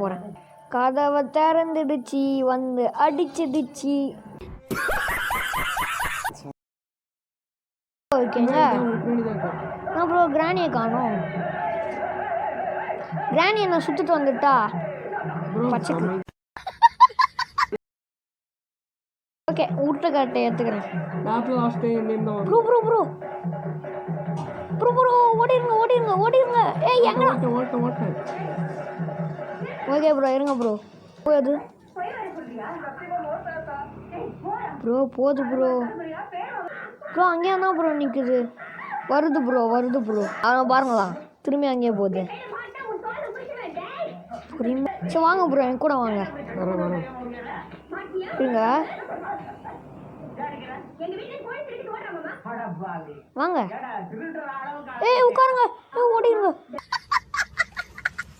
போகிறேன். கதவை திறந்துடுச்சு, வந்து அடிச்சிடுச்சு. ஓகேங்க. அப்புறம் கிராணியை காணோம். கிராணி என்ன சுத்திட்டு வந்துட்டா பச்சைக்கு. ஓகே, உருட்டுக்கட்டை எடுத்துக்கிறேன். Bro bro bro bro bro ஓடிடுங்க ஓடிடுங்க ஓடிடுங்க. ஏய் எங்க? ஓகே ப்ரோ, இருங்க ப்ரோ. போகுது ப்ரோ, போகுது ப்ரோ. ப்ரோ அங்கேயே தான் ப்ரோ நிற்குது. வருது ப்ரோ, வருது ப்ரோ. அவனை பாருங்களா, திரும்பி அங்கேயே போகுது. சரி வாங்க ப்ரோ, என் கூட வாங்க. இருங்க வாங்க. ஏய் உட்காருங்க, ஓடிடுங்க.